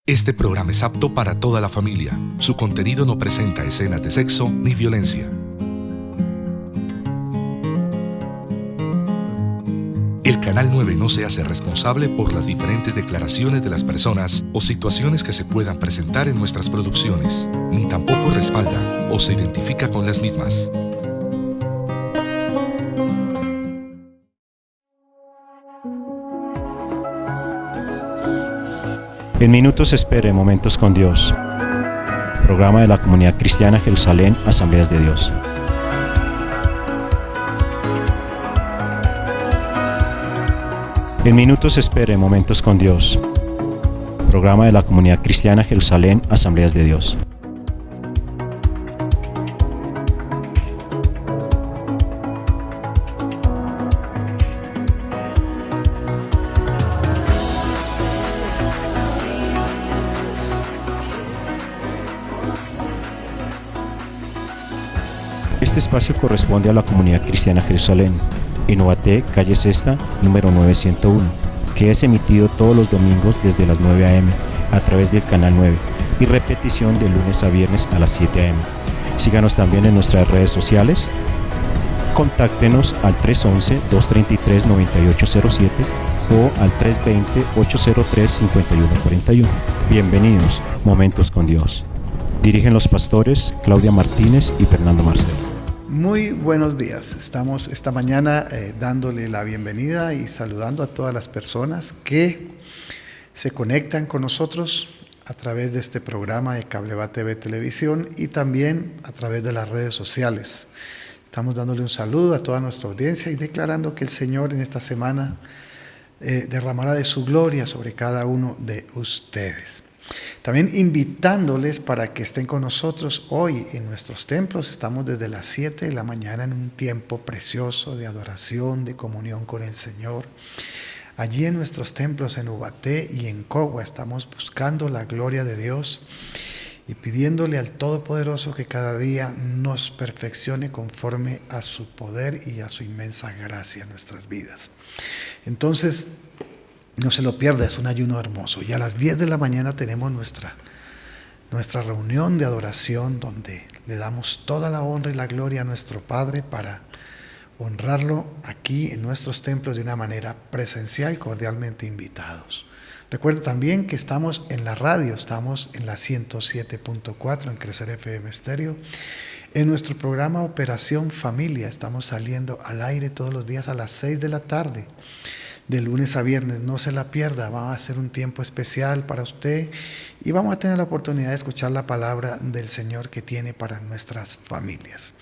Este programa es apto para toda la familia. Su contenido no presenta escenas de sexo ni violencia. El Canal 9 no se hace responsable por las diferentes declaraciones de las personas o situaciones que se puedan presentar en nuestras producciones, ni tampoco respalda o se identifica con las mismas. En minutos espere Momentos con Dios, programa de la Comunidad Cristiana Jerusalén, Asambleas de Dios. En minutos espere Momentos con Dios, programa de la Comunidad Cristiana Jerusalén, Asambleas de Dios. Este espacio corresponde a la Comunidad Cristiana Jerusalén, en Ubaté, calle Sexta, número 901, que es emitido todos los domingos desde las 9 a.m. a través del Canal 9 y repetición de lunes a viernes a las 7 a.m. Síganos también en nuestras redes sociales. Contáctenos al 311-233-9807 o al 320-803-5141. Bienvenidos, Momentos con Dios. Dirigen los pastores Claudia Martínez y Fernando Marcelo. Muy buenos días. Estamos esta mañana dándole la bienvenida y saludando a todas las personas que se conectan con nosotros a través de este programa de Cableva TV Televisión y también a través de las redes sociales. Estamos dándole un saludo a toda nuestra audiencia y declarando que el Señor en esta semana derramará de su gloria sobre cada uno de ustedes. También invitándoles para que estén con nosotros hoy en nuestros templos. Estamos desde las 7 de la mañana en un tiempo precioso de adoración, de comunión con el Señor. Allí en nuestros templos en Ubaté y en Cogua estamos buscando la gloria de Dios y pidiéndole al Todopoderoso que cada día nos perfeccione conforme a su poder y a su inmensa gracia en nuestras vidas. Entonces, no se lo pierda, es un ayuno hermoso. Y a las 10 de la mañana tenemos nuestra reunión de adoración donde le damos toda la honra y la gloria a nuestro Padre para honrarlo aquí en nuestros templos de una manera presencial, cordialmente invitados. Recuerda también que estamos en la radio, estamos en la 107.4 en Crecer FM Estéreo. En nuestro programa Operación Familia estamos saliendo al aire todos los días a las 6 de la tarde. De lunes a viernes, no se la pierda, va a ser un tiempo especial para usted y vamos a tener la oportunidad de escuchar la palabra del Señor que tiene para nuestras familias.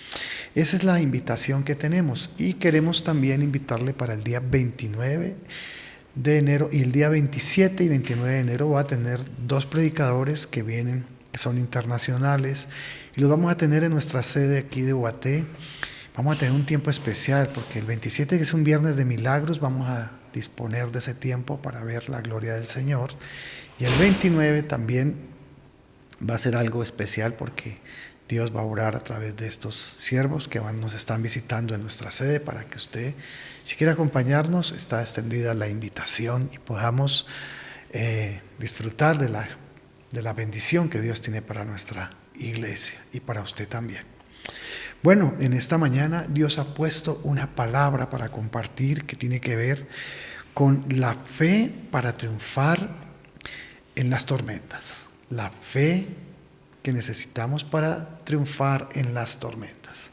Esa es la invitación que tenemos y queremos también invitarle para el día 29 de enero y el día 27 y 29 de enero va a tener dos predicadores que vienen, que son internacionales y los vamos a tener en nuestra sede aquí de Ubaté. Vamos a tener un tiempo especial porque el 27, que es un viernes de milagros, vamos a disponer de ese tiempo para ver la gloria del Señor. Y el 29 también va a ser algo especial porque Dios va a orar a través de estos siervos que nos están visitando en nuestra sede para que usted, si quiere acompañarnos, está extendida la invitación y podamos disfrutar de la bendición que Dios tiene para nuestra iglesia y para usted también. Bueno, en esta mañana Dios ha puesto una palabra para compartir que tiene que ver con la fe para triunfar en las tormentas. La fe que necesitamos para triunfar en las tormentas.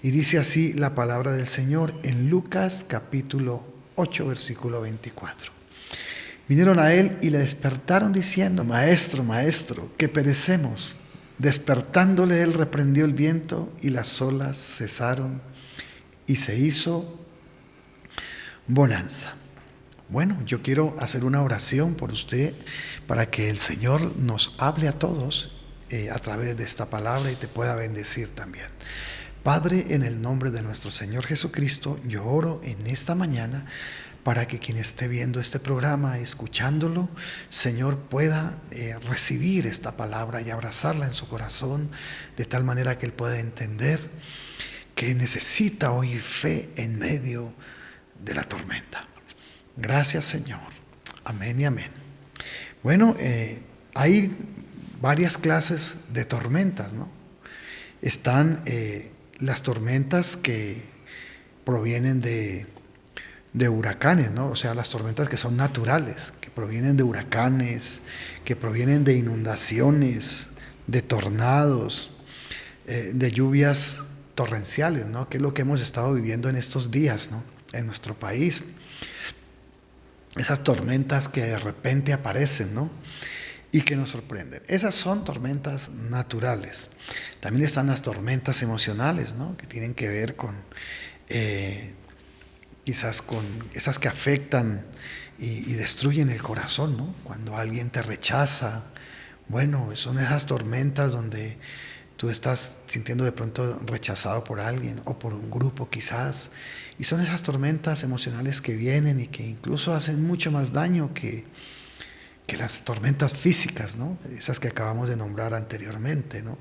Y dice así la palabra del Señor en Lucas capítulo 8, versículo 24. Vinieron a él y le despertaron diciendo: Maestro, maestro, que perecemos. Despertándole él reprendió el viento y las olas cesaron y se hizo bonanza. Bueno, yo quiero hacer una oración por usted para que el Señor nos hable a todos a través de esta palabra y te pueda bendecir también. Padre, en el nombre de nuestro Señor Jesucristo, yo oro en esta mañana para que quien esté viendo este programa, escuchándolo, Señor, pueda recibir esta palabra y abrazarla en su corazón, de tal manera que él pueda entender que necesita hoy fe en medio de la tormenta. Gracias, Señor. Amén y amén. Bueno, hay varias clases de tormentas, ¿no? Están las tormentas que provienen de huracanes, ¿no? O sea, las tormentas que son naturales, que provienen de huracanes, que provienen de inundaciones, de tornados, de lluvias torrenciales, ¿no? Que es lo que hemos estado viviendo en estos días, ¿no? En nuestro país. Esas tormentas que de repente aparecen, ¿no? Y que nos sorprenden. Esas son tormentas naturales. También están las tormentas emocionales, ¿no? Que tienen que ver con quizás con esas que afectan y destruyen el corazón, ¿no? Cuando alguien te rechaza, bueno, son esas tormentas donde tú estás sintiendo de pronto rechazado por alguien o por un grupo quizás, y son esas tormentas emocionales que vienen y que incluso hacen mucho más daño que las tormentas físicas, ¿no? Esas que acabamos de nombrar anteriormente, ¿no?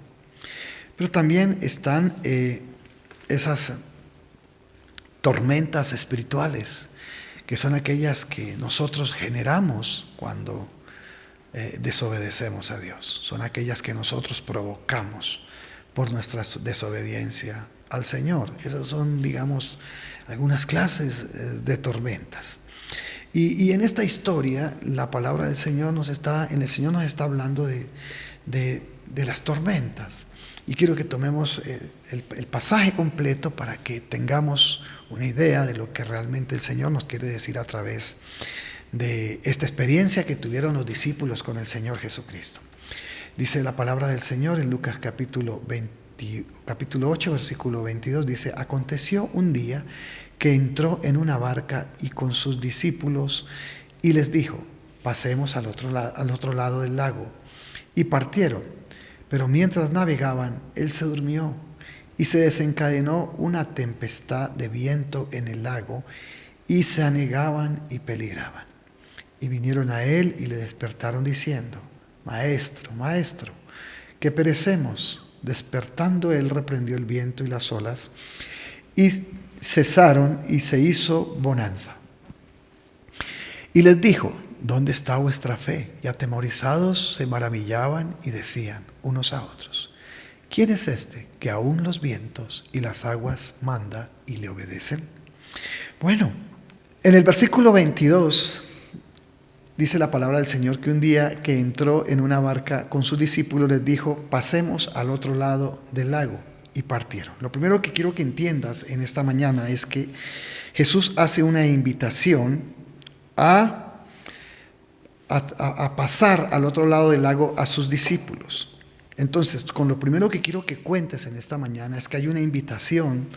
Pero también están esas tormentas espirituales, que son aquellas que nosotros generamos cuando desobedecemos a Dios. Son aquellas que nosotros provocamos por nuestra desobediencia al Señor. Esas son, digamos, algunas clases de tormentas. Y en esta historia, la palabra del Señor el Señor nos está hablando de las tormentas. Y quiero que tomemos el pasaje completo para que tengamos una idea de lo que realmente el Señor nos quiere decir a través de esta experiencia que tuvieron los discípulos con el Señor Jesucristo. Dice la palabra del Señor en Lucas capítulo 8, versículo 22, dice: aconteció un día que entró en una barca y con sus discípulos y les dijo: pasemos al otro lado del lago. Y partieron, pero mientras navegaban, él se durmió y se desencadenó una tempestad de viento en el lago y se anegaban y peligraban. Y vinieron a él y le despertaron diciendo: Maestro, Maestro, que perecemos. Despertando él reprendió el viento y las olas y cesaron y se hizo bonanza. Y les dijo: ¿dónde está vuestra fe? Y atemorizados se maravillaban y decían unos a otros: ¿quién es este que aún los vientos y las aguas manda y le obedecen? Bueno, en el versículo 22 dice la palabra del Señor que un día que entró en una barca con sus discípulos les dijo: pasemos al otro lado del lago. Y partieron. Lo primero que quiero que entiendas en esta mañana es que Jesús hace una invitación a pasar al otro lado del lago a sus discípulos. Entonces, con lo primero que quiero que cuentes en esta mañana es que hay una invitación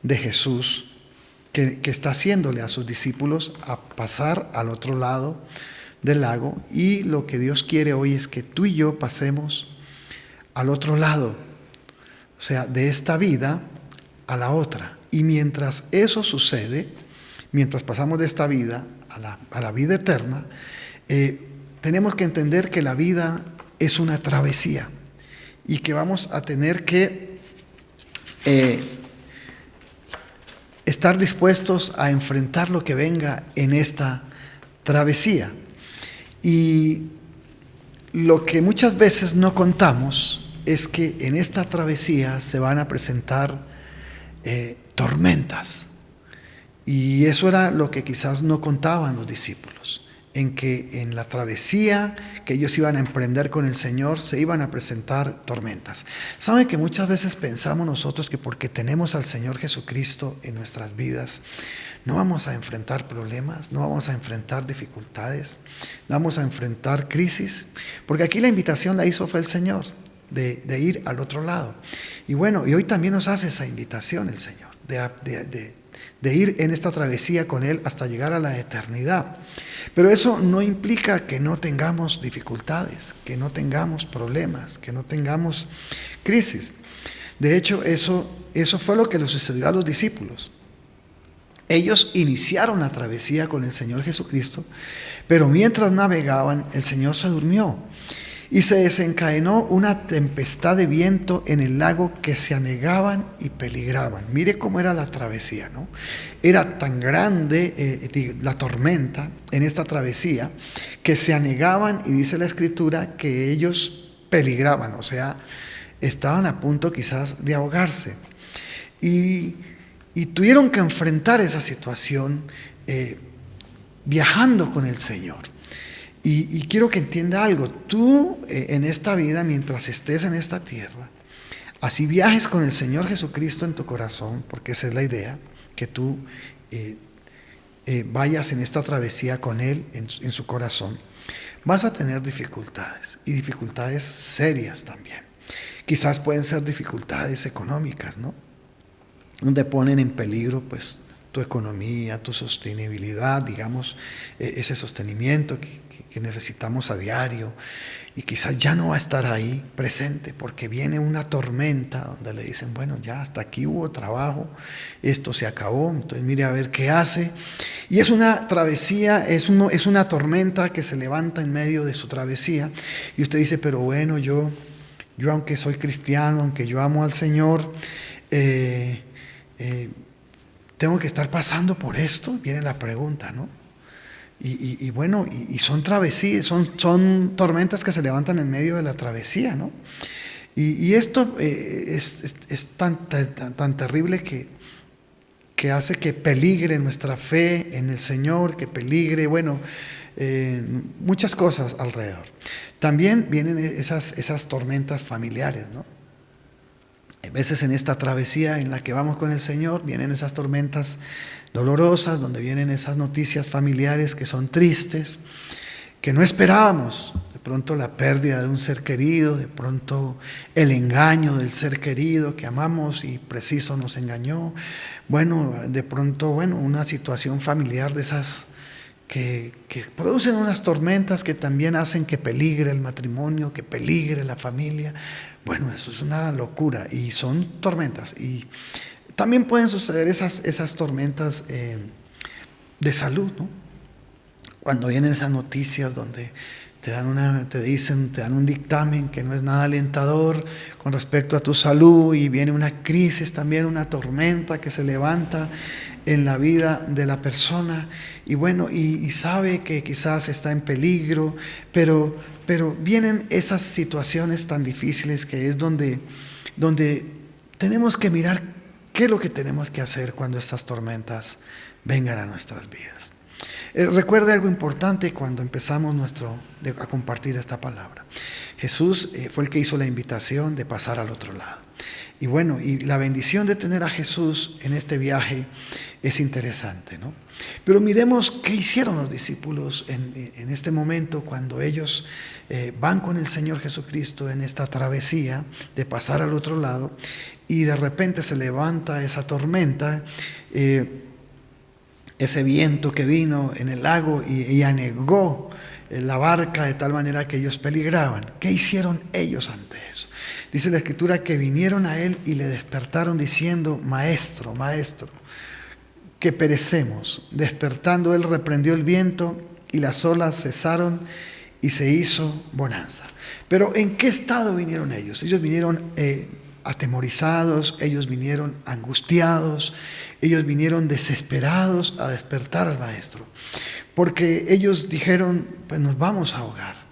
de Jesús que está haciéndole a sus discípulos a pasar al otro lado del lago, y lo que Dios quiere hoy es que tú y yo pasemos al otro lado, o sea, de esta vida a la otra. Y mientras eso sucede, mientras pasamos de esta vida a la vida eterna, tenemos que entender que la vida es una travesía y que vamos a tener que estar dispuestos a enfrentar lo que venga en esta travesía. Y lo que muchas veces no contamos es que en esta travesía se van a presentar tormentas. Y eso era lo que quizás no contaban los discípulos, en que en la travesía que ellos iban a emprender con el Señor se iban a presentar tormentas. ¿Saben que muchas veces pensamos nosotros que porque tenemos al Señor Jesucristo en nuestras vidas no vamos a enfrentar problemas, no vamos a enfrentar dificultades, no vamos a enfrentar crisis? Porque aquí la invitación la hizo fue el Señor de ir al otro lado. Y bueno, y hoy también nos hace esa invitación el Señor de ir en esta travesía con Él hasta llegar a la eternidad. Pero eso no implica que no tengamos dificultades, que no tengamos problemas, que no tengamos crisis. De hecho, eso fue lo que le sucedió a los discípulos. Ellos iniciaron la travesía con el Señor Jesucristo, pero mientras navegaban, el Señor se durmió. Y se desencadenó una tempestad de viento en el lago, que se anegaban y peligraban. Mire cómo era la travesía, ¿no? Era tan grande la tormenta en esta travesía, que se anegaban, y dice la Escritura que ellos peligraban, o sea, estaban a punto quizás de ahogarse. Y tuvieron que enfrentar esa situación viajando con el Señor. Y quiero que entienda algo. Tú en esta vida, mientras estés en esta tierra, así viajes con el Señor Jesucristo en tu corazón, porque esa es la idea, que tú vayas en esta travesía con Él en su corazón, vas a tener dificultades, y dificultades serias también. Quizás pueden ser dificultades económicas, ¿no? Donde ponen en peligro pues tu economía, tu sostenibilidad, digamos, ese sostenimiento que necesitamos a diario, y quizás ya no va a estar ahí presente porque viene una tormenta donde le dicen, bueno, ya hasta aquí hubo trabajo, esto se acabó, entonces mire a ver qué hace. Y es una travesía, es una tormenta que se levanta en medio de su travesía, y usted dice, pero bueno, yo aunque soy cristiano, aunque yo amo al Señor, tengo que estar pasando por esto. Viene la pregunta, ¿no? Y bueno, son travesías, son tormentas que se levantan en medio de la travesía, ¿no? Y esto es tan terrible que hace que peligre nuestra fe en el Señor, que peligre, bueno, muchas cosas alrededor. También vienen esas tormentas familiares, ¿no? A veces en esta travesía en la que vamos con el Señor, vienen esas tormentas dolorosas, donde vienen esas noticias familiares que son tristes, que no esperábamos. De pronto la pérdida de un ser querido, de pronto el engaño del ser querido que amamos y preciso nos engañó. Bueno, de pronto, una situación familiar de esas que producen unas tormentas que también hacen que peligre el matrimonio, que peligre la familia. Bueno, eso es una locura, y son tormentas. Y también pueden suceder esas tormentas de salud, ¿no? Cuando vienen esas noticias donde te dan un dictamen que no es nada alentador con respecto a tu salud, y viene una crisis también, una tormenta que se levanta en la vida de la persona, y bueno, y sabe que quizás está en peligro, pero vienen esas situaciones tan difíciles, que es donde tenemos que mirar qué es lo que tenemos que hacer cuando estas tormentas vengan a nuestras vidas. Recuerde algo importante cuando empezamos a compartir esta palabra. Jesús fue el que hizo la invitación de pasar al otro lado. Y bueno, y la bendición de tener a Jesús en este viaje es interesante, ¿no? Pero miremos qué hicieron los discípulos en este momento, cuando ellos van con el Señor Jesucristo en esta travesía de pasar al otro lado, y de repente se levanta esa tormenta, ese viento que vino en el lago y anegó la barca de tal manera que ellos peligraban. ¿Qué hicieron ellos ante eso? Dice la Escritura que vinieron a él y le despertaron diciendo, Maestro, Maestro, que perecemos. Despertando él reprendió el viento, y las olas cesaron y se hizo bonanza. Pero ¿en qué estado vinieron ellos? Ellos vinieron atemorizados, ellos vinieron angustiados, ellos vinieron desesperados a despertar al Maestro, porque ellos dijeron, pues nos vamos a ahogar.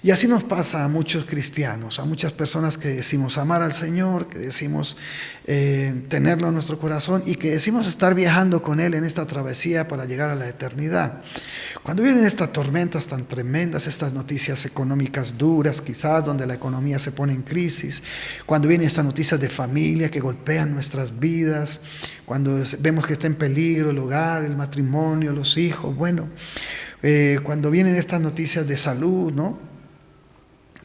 Y así nos pasa a muchos cristianos, a muchas personas que decimos amar al Señor, que decimos tenerlo en nuestro corazón, y que decimos estar viajando con Él en esta travesía para llegar a la eternidad. Cuando vienen estas tormentas tan tremendas, estas noticias económicas duras, quizás donde la economía se pone en crisis, cuando vienen estas noticias de familia que golpean nuestras vidas, cuando vemos que está en peligro el hogar, el matrimonio, los hijos, cuando vienen estas noticias de salud, ¿no?,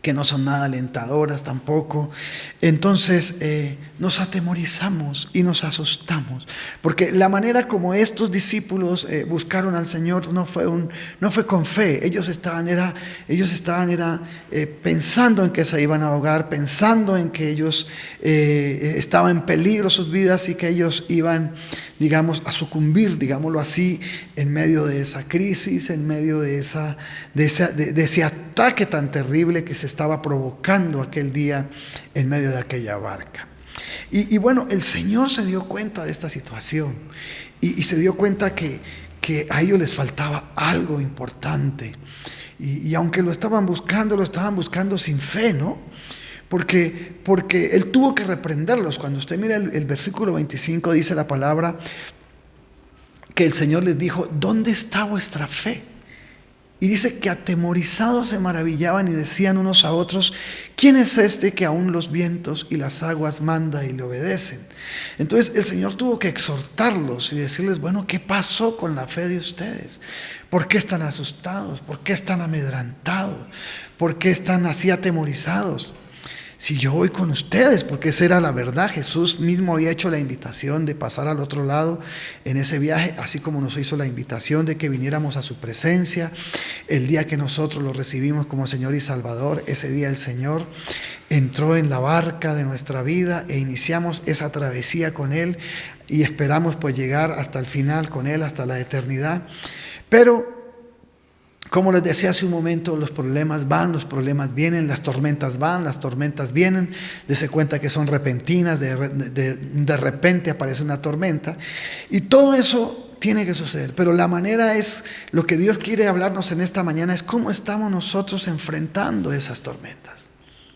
que no son nada alentadoras tampoco, entonces nos atemorizamos y nos asustamos, porque la manera como estos discípulos buscaron al Señor no fue con fe. Ellos estaban pensando en que se iban a ahogar, pensando en que ellos estaban en peligro sus vidas, y que ellos iban, digamos, a sucumbir, digámoslo así, en medio de esa crisis, en medio de ese ataque tan terrible que se estaba provocando aquel día en medio de aquella barca. Y bueno, el Señor se dio cuenta de esta situación y se dio cuenta que a ellos les faltaba algo importante. Y aunque lo estaban buscando sin fe, ¿no? Porque Él tuvo que reprenderlos. Cuando usted mira el versículo 25, dice la palabra que el Señor les dijo: ¿dónde está vuestra fe? Y dice que atemorizados se maravillaban y decían unos a otros: ¿quién es este que aún los vientos y las aguas manda y le obedecen? Entonces el Señor tuvo que exhortarlos y decirles: bueno, ¿qué pasó con la fe de ustedes? ¿Por qué están asustados? ¿Por qué están amedrantados? ¿Por qué están así atemorizados? Si yo voy con ustedes, porque esa era la verdad. Jesús mismo había hecho la invitación de pasar al otro lado en ese viaje, así como nos hizo la invitación de que viniéramos a su presencia. El día que nosotros lo recibimos como Señor y Salvador, ese día el Señor entró en la barca de nuestra vida e iniciamos esa travesía con Él y esperamos pues llegar hasta el final con Él, hasta la eternidad. Pero como les decía hace un momento, los problemas van, los problemas vienen, las tormentas van, las tormentas vienen. Dese cuenta que son repentinas, de repente aparece una tormenta. Y todo eso tiene que suceder. Pero la manera es, lo que Dios quiere hablarnos en esta mañana es cómo estamos nosotros enfrentando esas tormentas.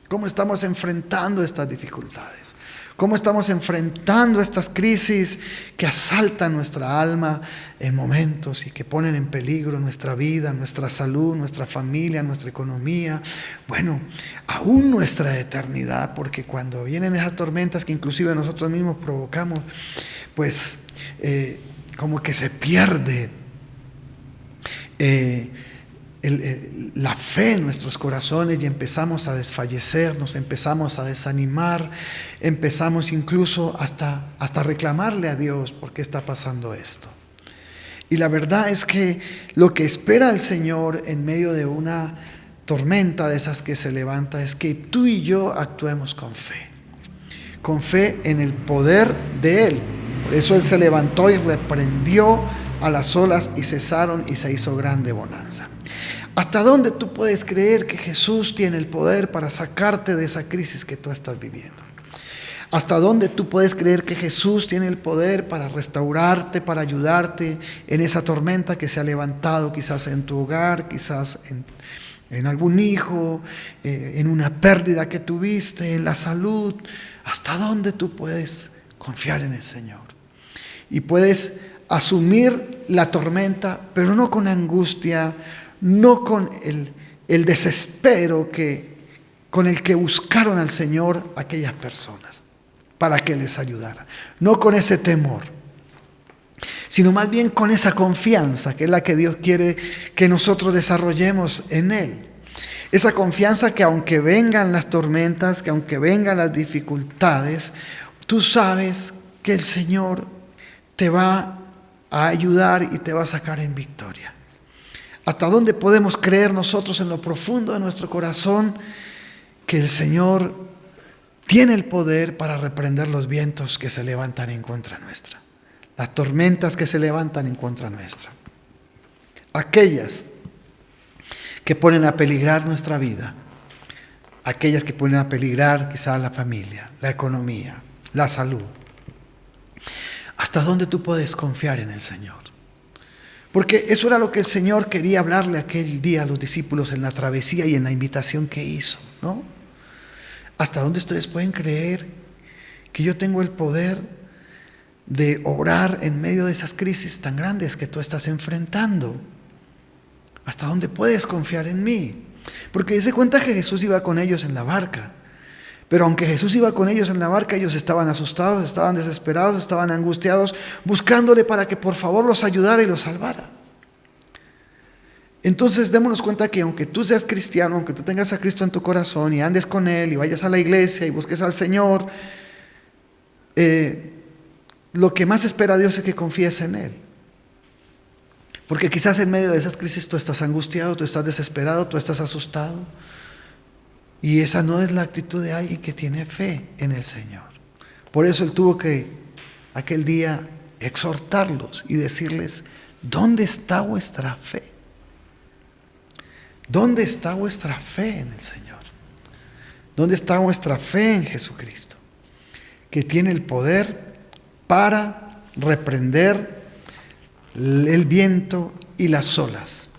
Cómo estamos enfrentando estas dificultades. Cómo estamos enfrentando estas crisis que asaltan nuestra alma en momentos y que ponen en peligro nuestra vida, nuestra salud, nuestra familia, nuestra economía, bueno, aún nuestra eternidad, porque cuando vienen esas tormentas que inclusive nosotros mismos provocamos, pues como que se pierde la fe en nuestros corazones y empezamos a desfallecer, nos empezamos a desanimar, empezamos incluso hasta reclamarle a Dios por qué está pasando esto. Y la verdad es que lo que espera el Señor en medio de una tormenta de esas que se levanta es que tú y yo actuemos con fe en el poder de Él. Por eso Él se levantó y reprendió a las olas y cesaron y se hizo grande bonanza. ¿Hasta dónde tú puedes creer que Jesús tiene el poder para sacarte de esa crisis que tú estás viviendo? ¿Hasta dónde tú puedes creer que Jesús tiene el poder para restaurarte, para ayudarte en esa tormenta que se ha levantado quizás en tu hogar, quizás en algún hijo, en una pérdida que tuviste, en la salud? ¿Hasta dónde tú puedes confiar en el Señor? Y puedes asumir la tormenta, pero no con angustia, no con el desespero con el que buscaron al Señor aquellas personas para que les ayudara. No con ese temor, sino más bien con esa confianza que es la que Dios quiere que nosotros desarrollemos en Él. Esa confianza que aunque vengan las tormentas, que aunque vengan las dificultades, tú sabes que el Señor te va a ayudar y te va a sacar en victoria. ¿Hasta dónde podemos creer nosotros en lo profundo de nuestro corazón que el Señor tiene el poder para reprender los vientos que se levantan en contra nuestra? Las tormentas que se levantan en contra nuestra. Aquellas que ponen a peligrar nuestra vida. Aquellas que ponen a peligrar quizás la familia, la economía, la salud. ¿Hasta dónde tú puedes confiar en el Señor? Porque eso era lo que el Señor quería hablarle aquel día a los discípulos en la travesía y en la invitación que hizo, ¿no? ¿Hasta dónde ustedes pueden creer que yo tengo el poder de obrar en medio de esas crisis tan grandes que tú estás enfrentando? ¿Hasta dónde puedes confiar en mí? Porque se cuenta que Jesús iba con ellos en la barca. Pero aunque Jesús iba con ellos en la barca, ellos estaban asustados, estaban desesperados, estaban angustiados, buscándole para que por favor los ayudara y los salvara. Entonces démonos cuenta que aunque tú seas cristiano, aunque tú tengas a Cristo en tu corazón y andes con Él y vayas a la iglesia y busques al Señor, lo que más espera Dios es que confíes en Él. Porque quizás en medio de esas crisis tú estás angustiado, tú estás desesperado, tú estás asustado. Y esa no es la actitud de alguien que tiene fe en el Señor. Por eso Él tuvo que aquel día exhortarlos y decirles: ¿dónde está vuestra fe? ¿Dónde está vuestra fe en el Señor? ¿Dónde está nuestra fe en Jesucristo? Que tiene el poder para reprender el viento y las olas.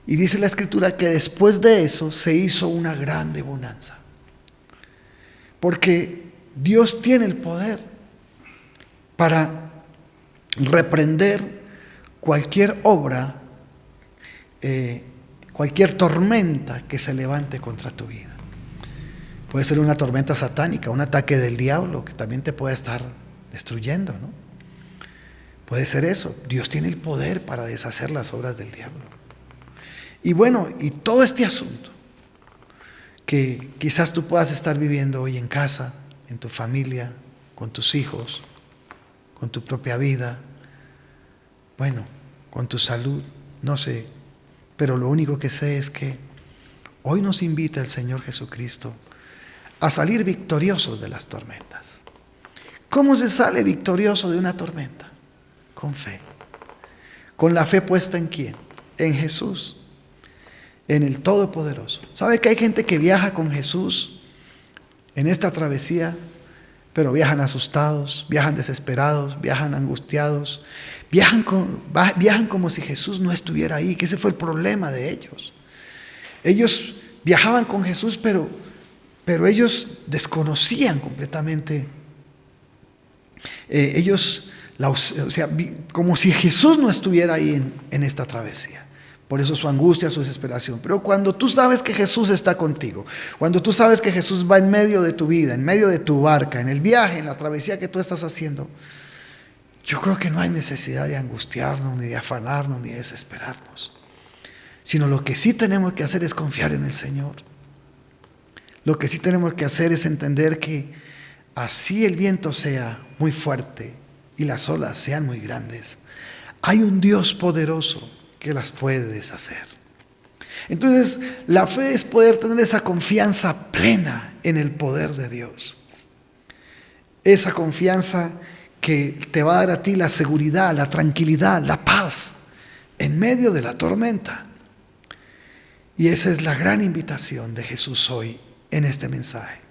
Y dice la Escritura que después de eso se hizo una grande bonanza. Porque Dios tiene el poder para reprender cualquier obra, cualquier tormenta que se levante contra tu vida. Puede ser una tormenta satánica, un ataque del diablo que también te puede estar destruyendo, ¿no? Puede ser eso. Dios tiene el poder para deshacer las obras del diablo. Y bueno, y todo este asunto que quizás tú puedas estar viviendo hoy en casa, en tu familia, con tus hijos, con tu propia vida, bueno, con tu salud, no sé, pero lo único que sé es que hoy nos invita el Señor Jesucristo a salir victoriosos de las tormentas. ¿Cómo se sale victorioso de una tormenta? Con fe. ¿Con la fe puesta en quién? En Jesús, en el Todopoderoso. ¿Sabe que hay gente que viaja con Jesús en esta travesía, pero viajan asustados, viajan desesperados, viajan angustiados, viajan como si Jesús no estuviera ahí, que ese fue el problema de ellos? Ellos viajaban con Jesús, pero ellos desconocían completamente. Como si Jesús no estuviera ahí en esta travesía. Por eso su angustia, su desesperación. Pero cuando tú sabes que Jesús está contigo, cuando tú sabes que Jesús va en medio de tu vida, en medio de tu barca, en el viaje, en la travesía que tú estás haciendo, yo creo que no hay necesidad de angustiarnos, ni de afanarnos, ni de desesperarnos. Sino lo que sí tenemos que hacer es confiar en el Señor. Lo que sí tenemos que hacer es entender que así el viento sea muy fuerte y las olas sean muy grandes, hay un Dios poderoso que las puede deshacer. Entonces, la fe es poder tener esa confianza plena en el poder de Dios. Esa confianza que te va a dar a ti la seguridad, la tranquilidad, la paz en medio de la tormenta. Y esa es la gran invitación de Jesús hoy en este mensaje,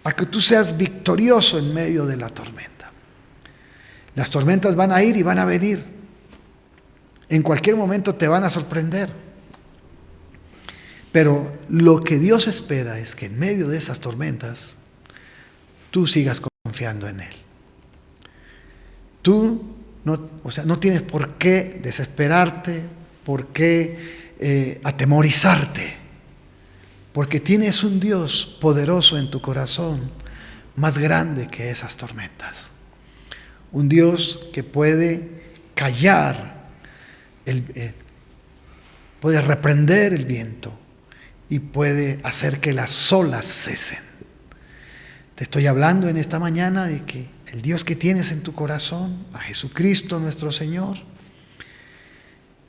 a que tú seas victorioso en medio de la tormenta. Las tormentas van a ir y van a venir. En cualquier momento te van a sorprender. Pero lo que Dios espera es que en medio de esas tormentas tú sigas confiando en Él. Tú no tienes por qué desesperarte, por qué atemorizarte, porque tienes un Dios poderoso en tu corazón, más grande que esas tormentas. Un Dios que puede callar, puede reprender el viento y puede hacer que las olas cesen. Te estoy hablando en esta mañana de que el Dios que tienes en tu corazón, a Jesucristo nuestro Señor,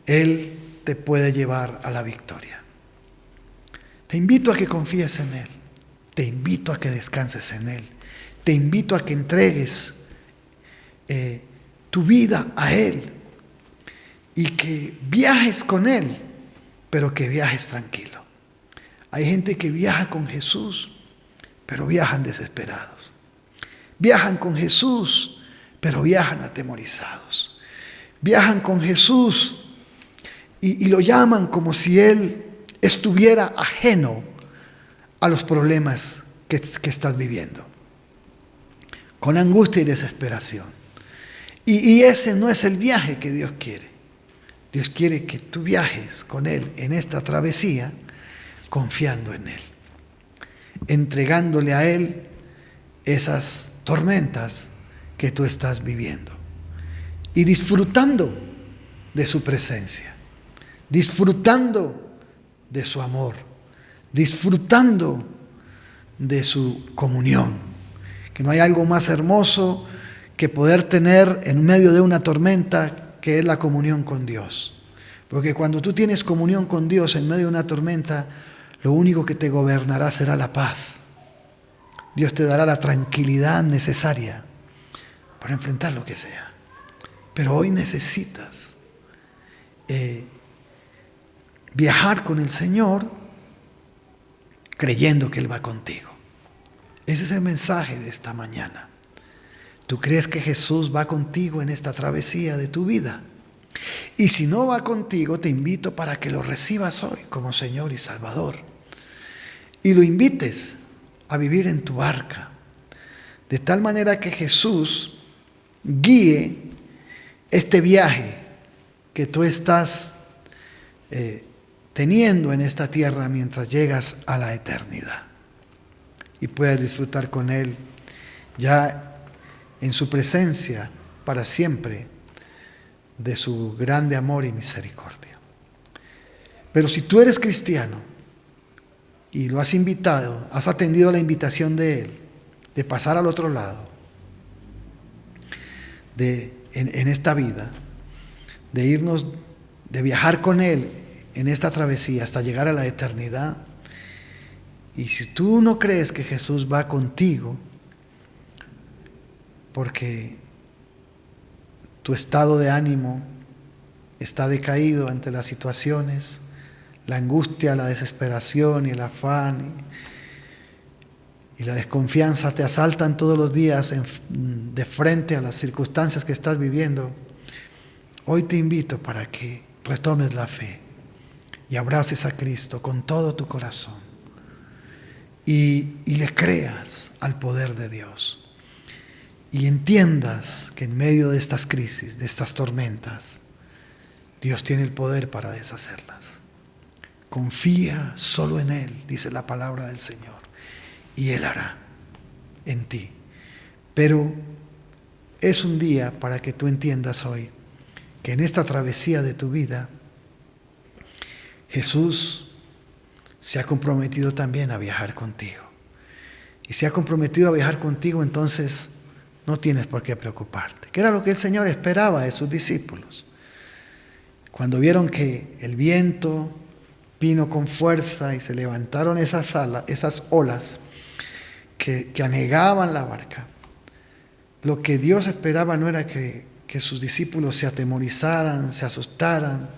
Él te puede llevar a la victoria. Te invito a que confíes en Él. Te invito a que descanses en Él. Te invito a que entregues tu vida a Él y que viajes con Él, pero que viajes tranquilo. Hay gente que viaja con Jesús, pero viajan desesperados. Viajan con Jesús, pero viajan atemorizados. Viajan con Jesús y lo llaman como si Él estuviera ajeno a los problemas que estás viviendo, con angustia y desesperación. Y ese no es el viaje que Dios quiere. Dios quiere que tú viajes con Él en esta travesía, confiando en Él, entregándole a Él esas tormentas que tú estás viviendo y disfrutando de su presencia, disfrutando de su amor, disfrutando de su comunión. Que no hay algo más hermoso que poder tener en medio de una tormenta, que es la comunión con Dios. Porque cuando tú tienes comunión con Dios en medio de una tormenta, lo único que te gobernará será la paz. Dios te dará la tranquilidad necesaria para enfrentar lo que sea. Pero hoy necesitas viajar con el Señor creyendo que Él va contigo. Ese es el mensaje de esta mañana. ¿Tú crees que Jesús va contigo en esta travesía de tu vida? Y si no va contigo, te invito para que lo recibas hoy como Señor y Salvador. Y lo invites a vivir en tu barca, de tal manera que Jesús guíe este viaje que tú estás teniendo en esta tierra mientras llegas a la eternidad. Y puedas disfrutar con Él ya en su presencia para siempre de su grande amor y misericordia. Pero si tú eres cristiano y lo has invitado, has atendido la invitación de Él, de pasar al otro lado, en esta vida, de irnos, de viajar con Él en esta travesía hasta llegar a la eternidad, y si tú no crees que Jesús va contigo, porque tu estado de ánimo está decaído ante las situaciones, la angustia, la desesperación y el afán y la desconfianza te asaltan todos los días de frente a las circunstancias que estás viviendo, hoy te invito para que retomes la fe y abraces a Cristo con todo tu corazón y le creas al poder de Dios. Y entiendas que en medio de estas crisis, de estas tormentas, Dios tiene el poder para deshacerlas. Confía solo en Él, dice la palabra del Señor, y Él hará en ti. Pero es un día para que tú entiendas hoy que en esta travesía de tu vida, Jesús se ha comprometido también a viajar contigo. Y se ha comprometido a viajar contigo, entonces no tienes por qué preocuparte. Que era lo que el Señor esperaba de sus discípulos. Cuando vieron que el viento vino con fuerza y se levantaron esas olas que anegaban la barca, lo que Dios esperaba no era que sus discípulos se atemorizaran, se asustaran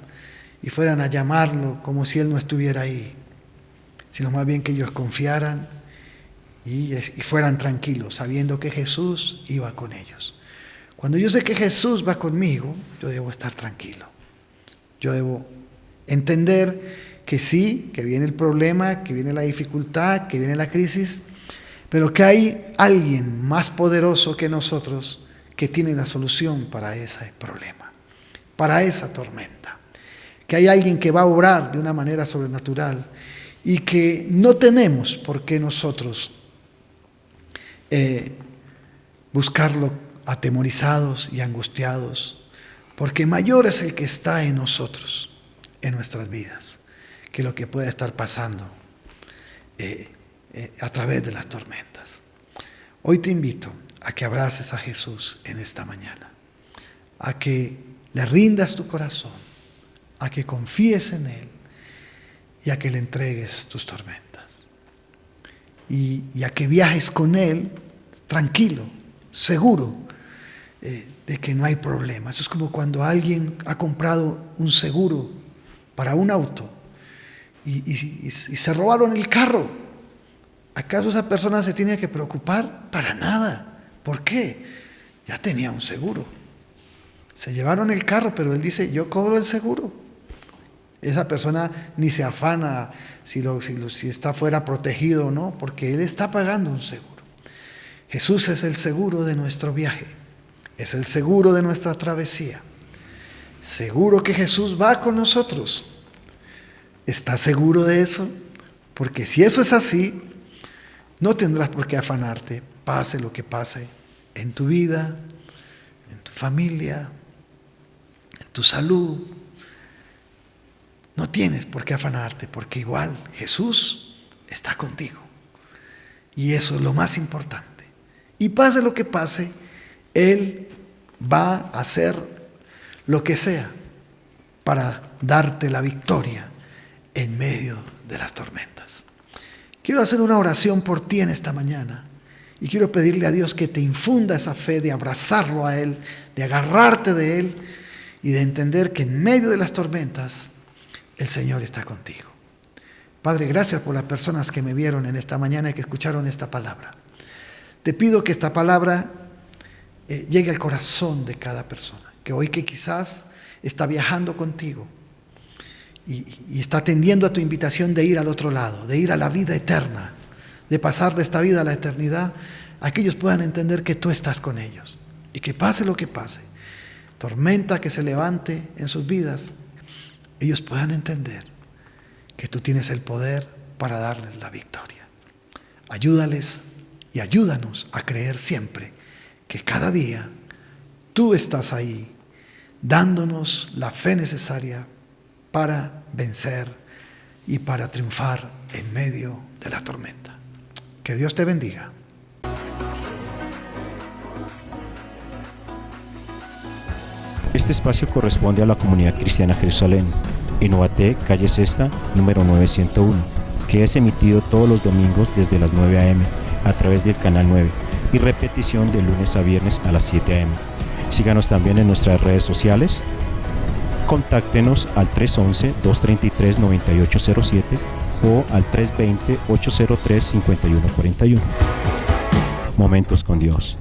y fueran a llamarlo como si Él no estuviera ahí, sino más bien que ellos confiaran y fueran tranquilos, sabiendo que Jesús iba con ellos. Cuando yo sé que Jesús va conmigo, yo debo estar tranquilo. Yo debo entender que sí, que viene el problema, que viene la dificultad, que viene la crisis, pero que hay alguien más poderoso que nosotros que tiene la solución para ese problema, para esa tormenta. Que hay alguien que va a obrar de una manera sobrenatural y que no tenemos por qué nosotros buscarlo atemorizados y angustiados, porque mayor es el que está en nosotros, en nuestras vidas, que lo que pueda estar pasando a través de las tormentas. Hoy te invito a que abraces a Jesús en esta mañana, a que le rindas tu corazón, a que confíes en Él y a que le entregues tus tormentas. Y a que viajes con Él tranquilo, seguro de que no hay problema. Eso es como cuando alguien ha comprado un seguro para un auto y se robaron el carro. ¿Acaso esa persona se tiene que preocupar? Para nada. ¿Por qué? Ya tenía un seguro. Se llevaron el carro, pero él dice, yo cobro el seguro. Esa persona ni se afana si está fuera protegido o no, porque él está pagando un seguro. Jesús es el seguro de nuestro viaje, es el seguro de nuestra travesía. Seguro que Jesús va con nosotros. ¿Estás seguro de eso? Porque si eso es así, no tendrás por qué afanarte, pase lo que pase, en tu vida, en tu familia, en tu salud. No tienes por qué afanarte, porque igual Jesús está contigo. Y eso es lo más importante. Y pase lo que pase, Él va a hacer lo que sea para darte la victoria en medio de las tormentas. Quiero hacer una oración por ti en esta mañana y quiero pedirle a Dios que te infunda esa fe de abrazarlo a Él, de agarrarte de Él y de entender que en medio de las tormentas el Señor está contigo. Padre, gracias por las personas que me vieron en esta mañana y que escucharon esta palabra. Te pido que esta palabra llegue al corazón de cada persona, que hoy que quizás está viajando contigo y está atendiendo a tu invitación de ir al otro lado, de ir a la vida eterna, de pasar de esta vida a la eternidad, aquellos puedan entender que tú estás con ellos y que pase lo que pase, tormenta que se levante en sus vidas, ellos puedan entender que tú tienes el poder para darles la victoria. Ayúdales y ayúdanos a creer siempre que cada día tú estás ahí, dándonos la fe necesaria para vencer y para triunfar en medio de la tormenta. Que Dios te bendiga. Este espacio corresponde a la Comunidad Cristiana Jerusalén, en Ubaté, calle Sexta, número 901, que es emitido todos los domingos desde las 9 a.m. a través del canal 9 y repetición de lunes a viernes a las 7 a.m. Síganos también en nuestras redes sociales. Contáctenos al 311-233-9807 o al 320-803-5141. Momentos con Dios.